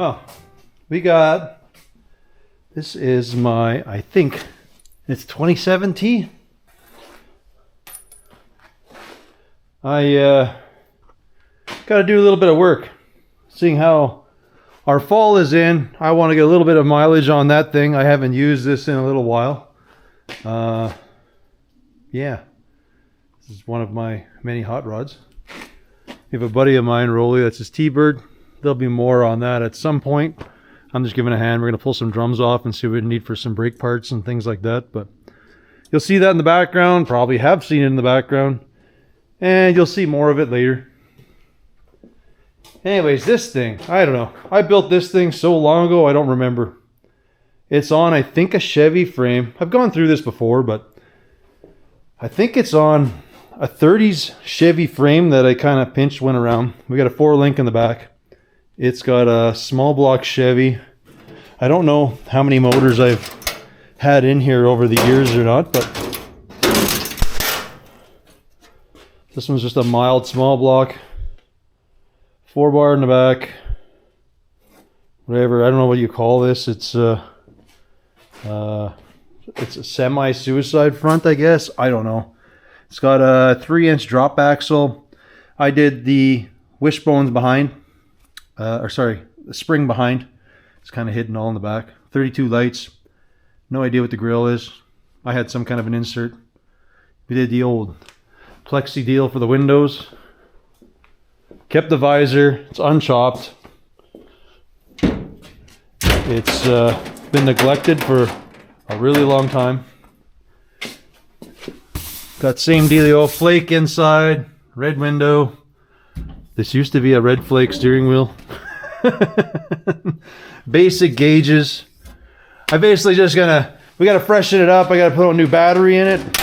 Well, we got, this is my, I think it's 2017. I got to do a little bit of work. Seeing how our fall is in, I want to get a little bit of mileage on that thing. I haven't used this in a little while. Yeah, this is one of my many hot rods. We have a buddy of mine, Rolly, that's his T-Bird. There'll be more on that at some point. I'm just giving a hand. We're going to pull some drums off and see what we need for some brake parts and things like that. But you'll see that in the background. Probably have seen it in the background. And you'll see more of it later. Anyways, this thing, I don't know. I built this thing so long ago, I don't remember. It's on, I think, a Chevy frame. I've gone through this before, but I think it's on a 30s Chevy frame that I kind of pinched went around. We got a 4-link in the back. It's got a small block Chevy. I don't know how many motors I've had in here over the years or not, but this one's just a mild small block. 4-bar in the back. Whatever, I don't know what you call this. It's a semi-suicide front, I guess. I don't know. It's got a 3-inch drop axle. I did the wishbones behind. The spring behind. It's kind of hidden all in the back. 32 lights. No idea what the grill is. I had some kind of an insert. We did the old plexi deal for the windows. Kept the visor. It's unchopped. It's been neglected for a really long time. Got same dealio, flake inside, red window. This used to be a red flake steering wheel. Basic gauges. I basically just we gotta freshen it up. I gotta put a new battery in it.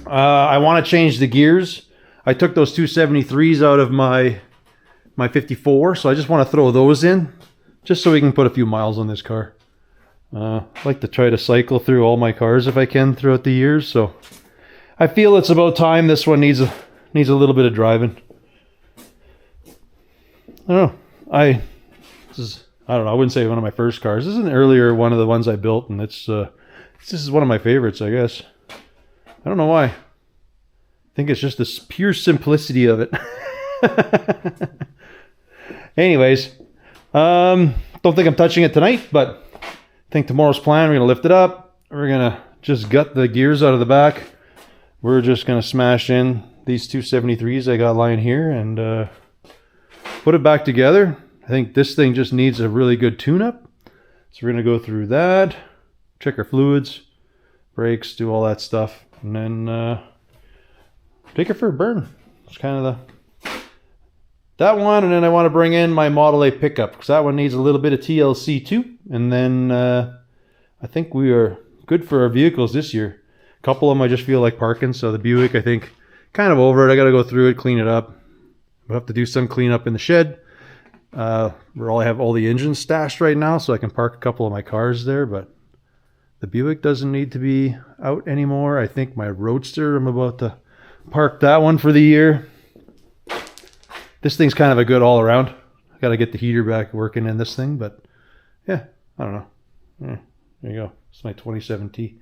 I want to change the gears. I took those 273s out of my 54, so I just want to throw those in, just so we can put a few miles on this car. I like to try to cycle through all my cars if I can throughout the years, so I feel it's about time this one needs a little bit of driving. I don't know. I don't know. I wouldn't say one of my first cars. This is an earlier one of the ones I built, and this is one of my favorites, I guess. I don't know why. I think it's just the pure simplicity of it. Anyways, don't think I'm touching it tonight, but I think tomorrow's plan, we're going to lift it up. We're going to just gut the gears out of the back. We're just going to smash in these 273s I got lying here and put it back together. I think this thing just needs a really good tune-up. So we're going to go through that, check our fluids, brakes, do all that stuff, and then take it for a burn. It's kind of that one, and then I want to bring in my Model A pickup because that one needs a little bit of TLC too. And then I think we are good for our vehicles this year. A couple of them I just feel like parking, so the Buick I think kind of over it. I got to go through it, clean it up. We'll have to do some cleanup in the shed. Where I have all the engines stashed right now, so I can park a couple of my cars there, but the Buick doesn't need to be out anymore. I think my Roadster, I'm about to park that one for the year. This thing's kind of a good all around. I got to get the heater back working in this thing, but yeah, I don't know. Yeah, there you go. It's my 2017.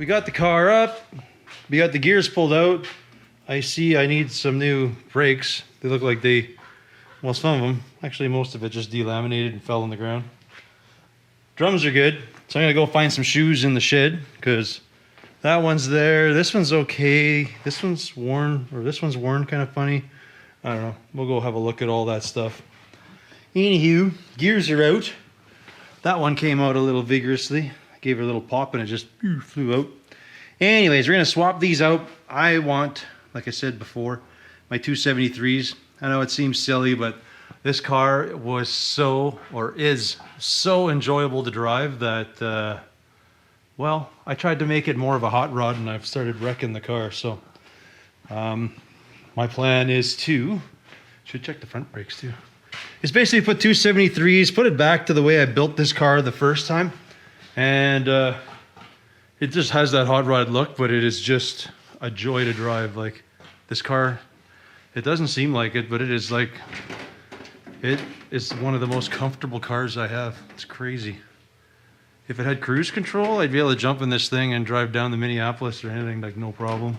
got the car up. We got the gears pulled out. I see I need some new brakes. They look like they, well, some of them, actually most of it just delaminated and fell on the ground. Drums are good. So I'm gonna go find some shoes in the shed because that one's there. This one's okay. This one's worn, or this one's worn kind of funny. I don't know. We'll go have a look at all that stuff. Anywho, gears are out. That one came out a little vigorously. I gave her a little pop and it just flew out. Anyways, we're gonna swap these out. I want, like I said before, my 273s. I know it seems silly, but this car was so, or is so enjoyable to drive that, well, I tried to make it more of a hot rod and I've started wrecking the car. So my plan is to, should check the front brakes too. It's basically put 273s, put it back to the way I built this car the first time. And it just has that hot rod look, but it is just a joy to drive. Like this car, it doesn't seem like it, but it is like, it is one of the most comfortable cars I have. It's crazy. If it had cruise control, I'd be able to jump in this thing and drive down to Minneapolis or anything, like no problem.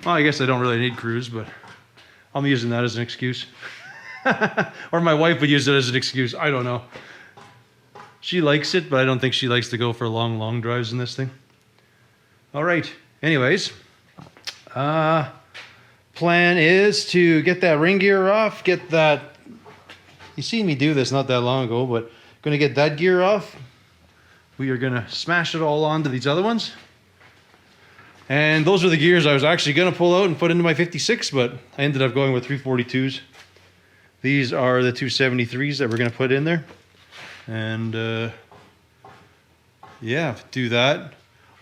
Well, I guess I don't really need cruise, but I'm using that as an excuse. Or my wife would use it as an excuse. I don't know. She likes it, but I don't think she likes to go for long drives in this thing. All right. Anyways, plan is to get that ring gear off, get that, you seen me do this not that long ago, but gonna get that gear off. We are gonna smash it all onto these other ones. And those are the gears I was actually gonna pull out and put into my 56, but I ended up going with 342s. These are the 273s that we're gonna put in there. And yeah, do that.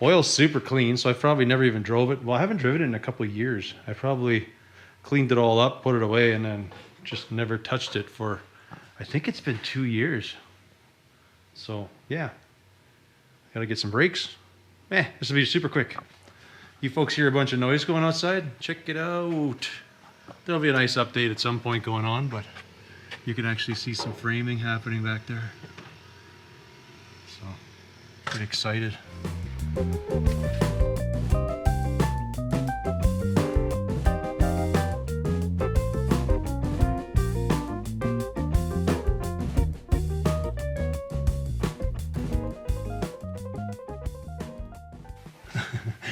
Oil's super clean, so I probably never even drove it. Well, I haven't driven it in a couple of years. I probably cleaned it all up, put it away, and then just never touched it for, I think it's been 2 years. So yeah, gotta get some brakes. This will be super quick. You folks hear a bunch of noise going outside? Check it out. There'll be a nice update at some point going on, but you can actually see some framing happening back there. So, pretty excited.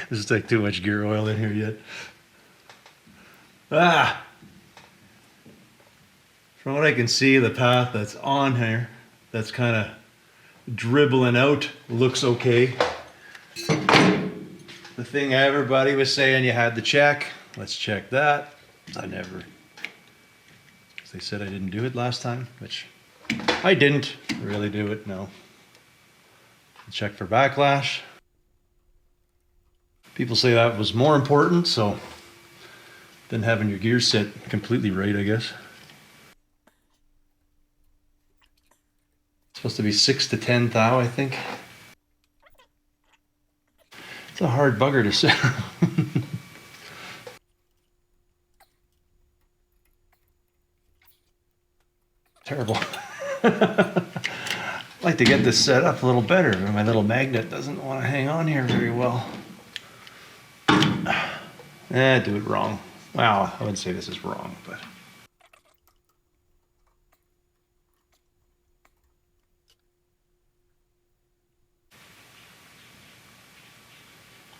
This is like too much gear oil in here yet. From what I can see, the path that's on here, that's kind of dribbling out, looks okay. The thing everybody was saying you had to check, let's check that. I never, as they said I didn't do it last time, which I didn't really do it, no. Check for backlash. People say that was more important, so than having your gears set completely right, I guess. It's supposed to be 6 to 10 thou, I think. It's a hard bugger to set. Terrible. I'd like to get this set up a little better, but my little magnet doesn't want to hang on here very well. Do it wrong. Well, I wouldn't say this is wrong, but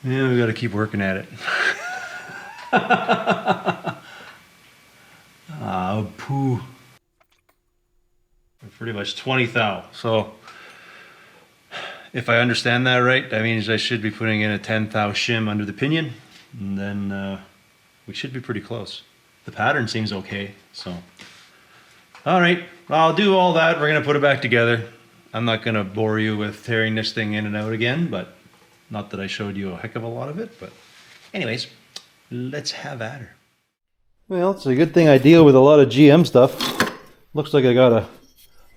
yeah, we got to keep working at it. Poo. Pretty much 20 thou. So if I understand that right, that means I should be putting in a 10 thou shim under the pinion, and then we should be pretty close. The pattern seems okay, so. All right, I'll do all that. We're gonna put it back together. I'm not gonna bore you with tearing this thing in and out again, but not that I showed you a heck of a lot of it, but anyways, let's have at her. Well, it's a good thing I deal with a lot of GM stuff. Looks like I got a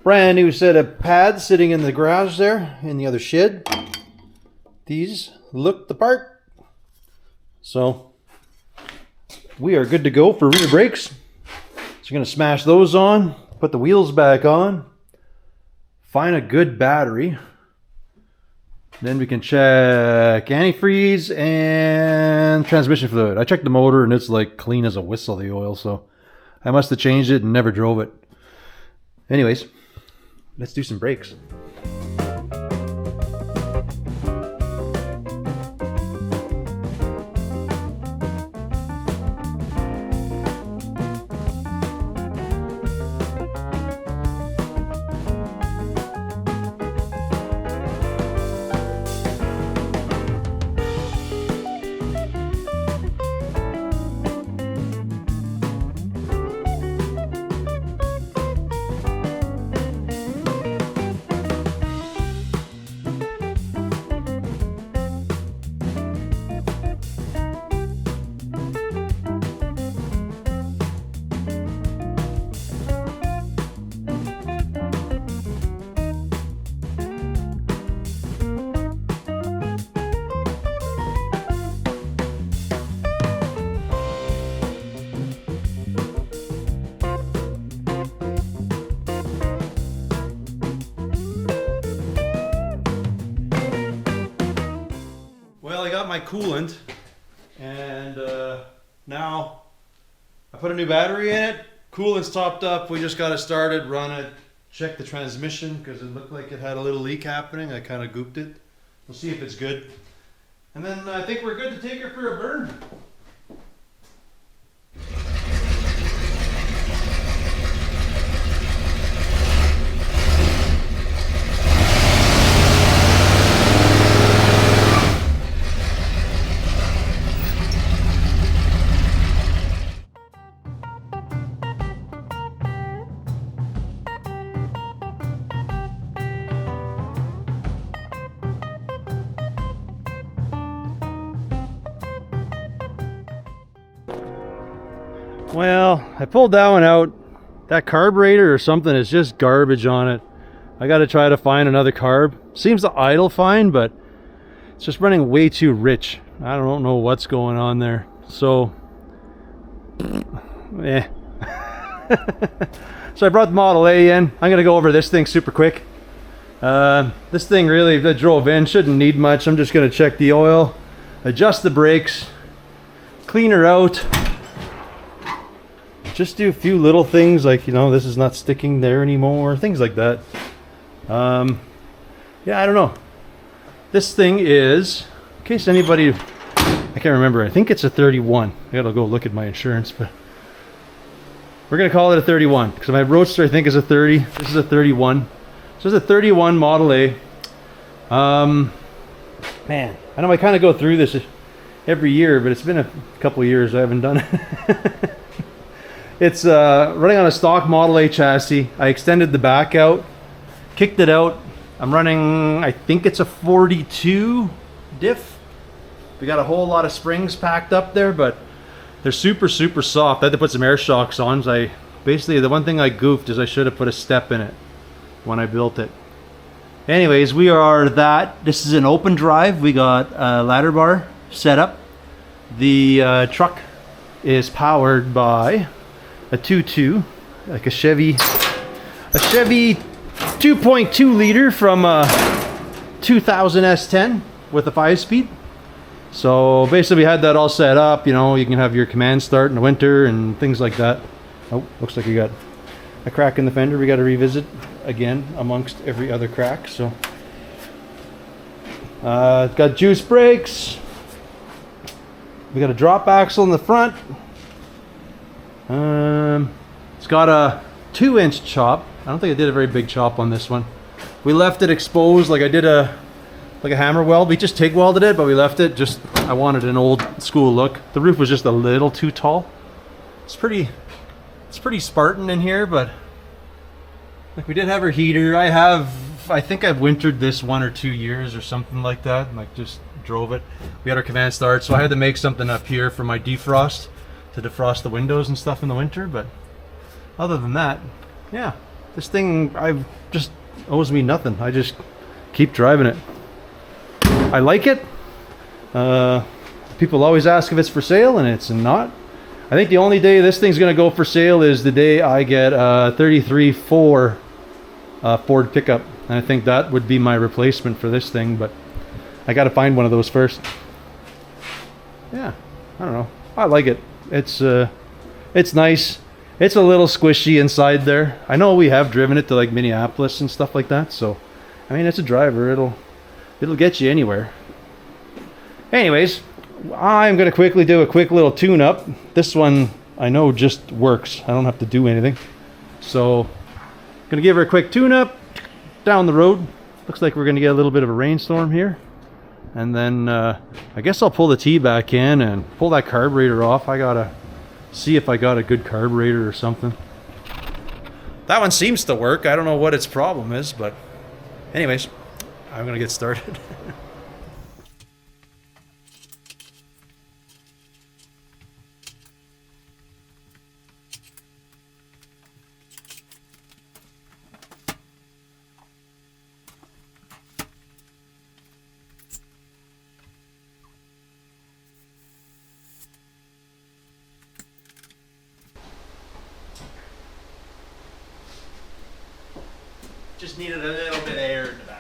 brand new set of pads sitting in the garage there in the other shed. These look the part. So we are good to go for rear brakes. So we're going to smash those on, put the wheels back on, find a good battery, Then we can check antifreeze and transmission fluid. I checked the motor and it's like clean as a whistle, the oil, so I must have changed it and never drove it. Anyways, let's do some brakes. Well, I got my coolant, and now I put a new battery in it. Coolant's topped up. We just got it started, run it, check the transmission because it looked like it had a little leak happening. I kind of gooped it. We'll see if it's good. And then I think we're good to take her for a burn. Well, I pulled that one out. That carburetor or something is just garbage on it. I got to try to find another carb. Seems to idle fine, but it's just running way too rich. I don't know what's going on there. So, eh. So I brought the Model A in. I'm going to go over this thing super quick. This thing really, that drove in, shouldn't need much. I'm just going to check the oil, adjust the brakes, clean her out. Just do a few little things like, you know, this is not sticking there anymore, things like that. Yeah, I don't know. This thing is, in case anybody, I can't remember, I think it's a 31. I gotta go look at my insurance, but we're gonna call it a 31 because my Roadster I think is a 30. This is a 31. So it's a 31 Model A. Man, I know I kind of go through this every year, but it's been a couple of years I haven't done it. It's running on a stock Model A chassis. I extended the back out, kicked it out. I'm running, I think it's a 42 diff. We got a whole lot of springs packed up there, but they're super, super soft. I had to put some air shocks on. So basically, the one thing I goofed is I should have put a step in it when I built it. Anyways, we are that. This is an open drive. We got a ladder bar set up. The truck is powered by a 2.2, like a Chevy 2.2 liter from 2000 S10 with a 5-speed. So basically we had that all set up, you know, you can have your command start in the winter and things like that. Oh, looks like you got a crack in the fender we got to revisit again amongst every other crack. So it's got juice brakes. We got a drop axle in the front. It's got a 2-inch chop. I don't think I did a very big chop on this one. We left it exposed like I did a hammer weld. We just TIG welded it, but we left it just, I wanted an old school look. The roof was just a little too tall. It's pretty Spartan in here, but like we did have our heater. I think I've wintered this 1 or 2 years or something like that, and like just drove it. We had our command start, so I had to make something up here for my defrost to defrost the windows and stuff in the winter. But other than that, yeah, this thing just owes me nothing. I just keep driving it. I like it. People always ask if it's for sale, and it's not. I think the only day this thing's gonna go for sale is the day I get a 33.4 Ford pickup, and I think that would be my replacement for this thing. But I got to find one of those first. Yeah, I don't know. I like it. It's nice. It's a little squishy inside there. I know we have driven it to like Minneapolis and stuff like that. So, I mean, it's a driver. It'll get you anywhere. Anyways, I'm gonna quickly do a quick little tune-up. This one I know just works. I don't have to do anything. So, gonna give her a quick tune-up down the road. Looks like we're gonna get a little bit of a rainstorm here. And then I guess I'll pull the T back in and pull that carburetor off. I gotta see if I got a good carburetor or something. That one seems to work. I don't know what its problem is, but anyways, I'm gonna get started. Just needed a little bit of air in the back.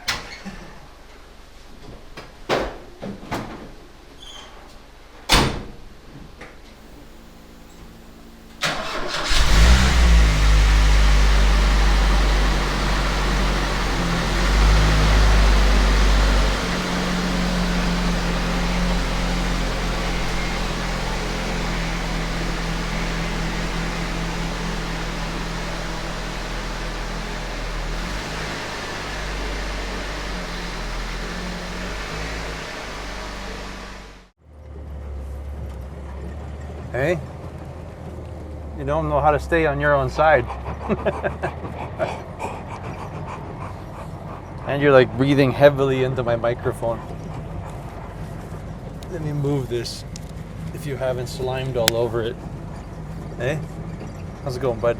Hey, you don't know how to stay on your own side. And you're like breathing heavily into my microphone. Let me move this if you haven't slimed all over it. Hey, how's it going, bud?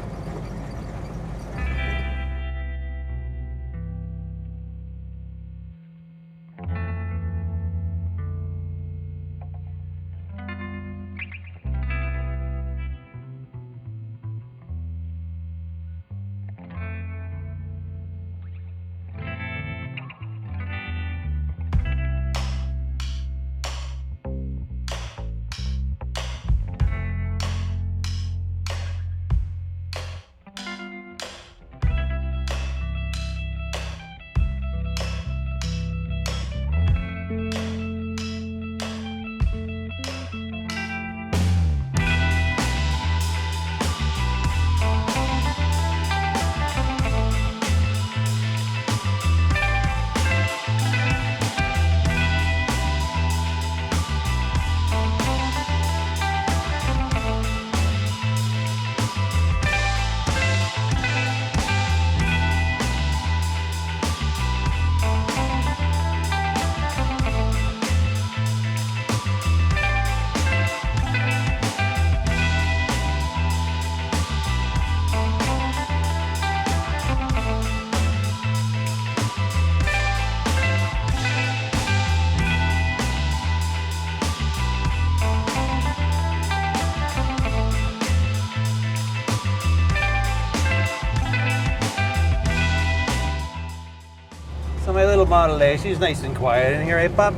My little Model A, she's nice and quiet in here, eh, Pop?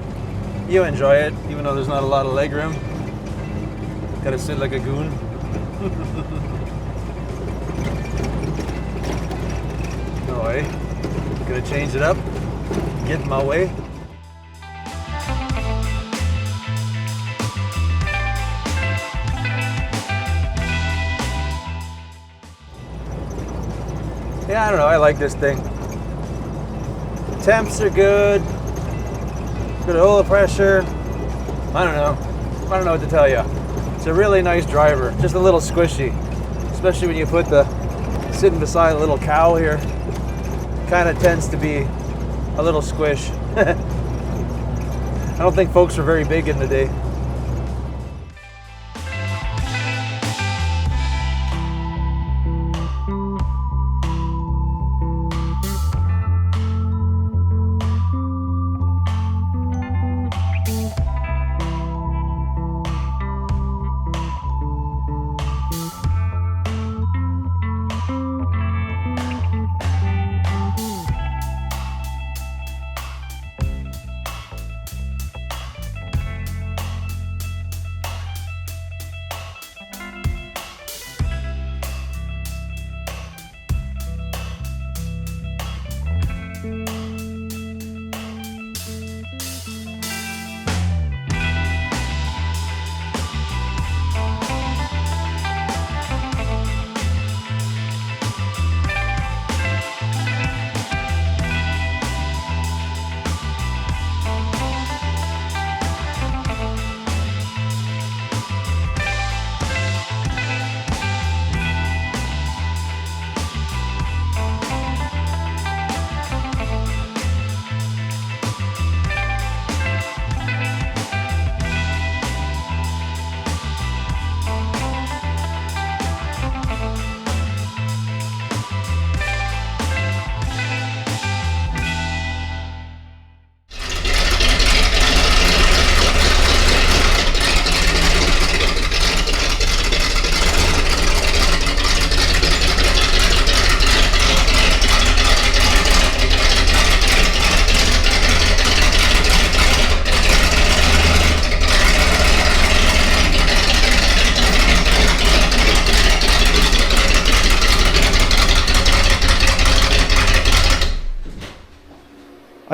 You enjoy it, even though there's not a lot of leg room. Gotta sit like a goon. No way. Gonna change it up, get in my way. Yeah, I don't know, I like this thing. Temps are good. Good oil pressure. I don't know what to tell you. It's a really nice driver. Just a little squishy, especially when you put the sitting beside a little cow here. Kind of tends to be a little squish. I don't think folks were very big in the day.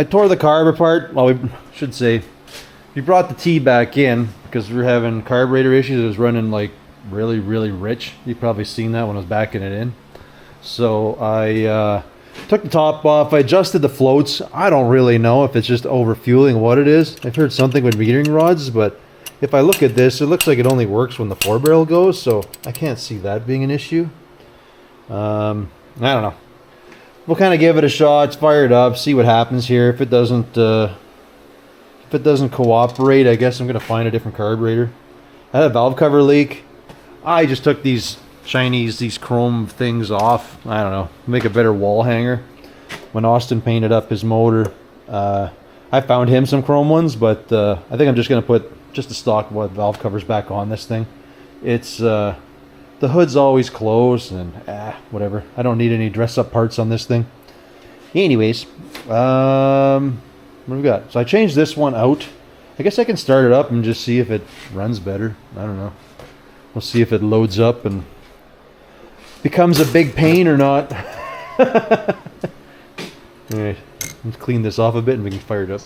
I tore the carb apart. Well, we should say we brought the T back in because we were having carburetor issues. It was running like really rich. You've probably seen that when I was backing it in. So I took the top off. I adjusted the floats. I don't really know if it's just overfueling, what it is. I've heard something with metering rods, but if I look at this, it looks like it only works when the 4-barrel goes, so I can't see that being an issue. I don't know. We'll kind of give it a shot, fire it up, see what happens here. If it doesn't cooperate, I guess I'm gonna find a different carburetor. I had a valve cover leak. I just took these these chrome things off. I don't know, make a better wall hanger. When Austin painted up his motor, I found him some chrome ones, but I think I'm just gonna put just the stock valve covers back on this thing. It's the hood's always closed, and whatever. I don't need any dress up parts on this thing. Anyways, what do we got? So I changed this one out. I guess I can start it up and just see if it runs better. I don't know. We'll see if it loads up and becomes a big pain or not. Alright, let's clean this off a bit and we can fire it up.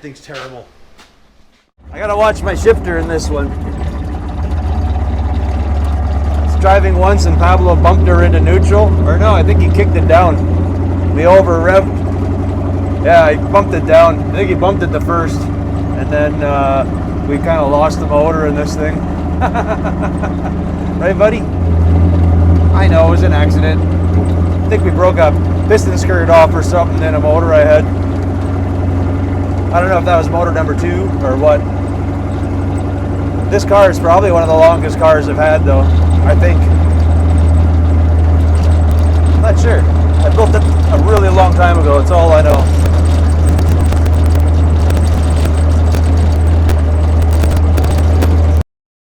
Thing's terrible. I gotta watch my shifter in this one. It's driving once and Pablo bumped her into neutral. Or no, I think he kicked it down. We over revved. Yeah, he bumped it down. I think he bumped it the first. And then we kind of lost the motor in this thing. Right, buddy? I know, it was an accident. I think we broke a piston skirt off or something in a motor I had. I don't know if that was motor number 2 or what. This car is probably one of the longest cars I've had though, I think. I'm not sure. I built it a really long time ago, that's all I know.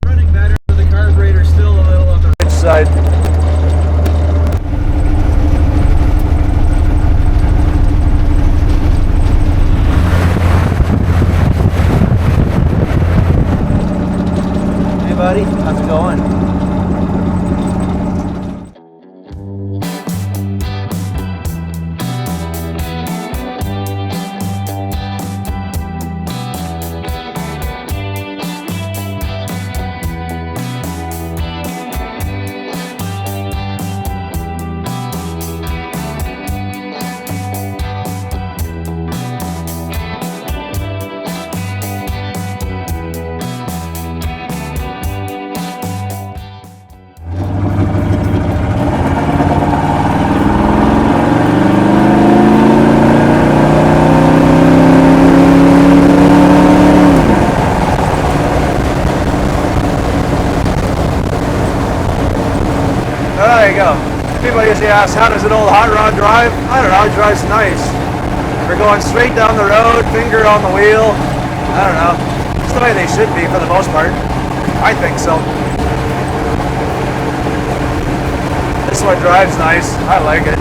Running better, the carburetor's still a little on the rich side. Buddy, how's it going? There you go. People usually ask, how does an old hot rod drive? I don't know, it drives nice. We're going straight down the road, finger on the wheel. I don't know. It's the way they should be for the most part. I think so. This one drives nice. I like it.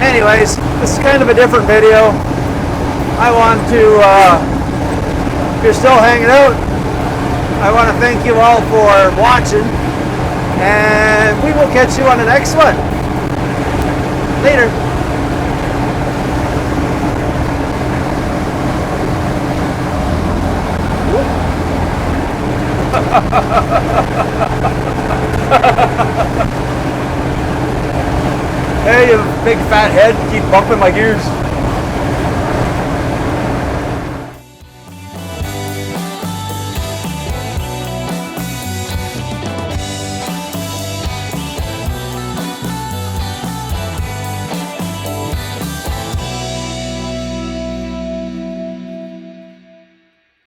Anyways, this is kind of a different video. I want to, if you're still hanging out, I want to thank you all for watching, and we will catch you on the next one. Later. Hey, you big fat head, keep bumping my gears.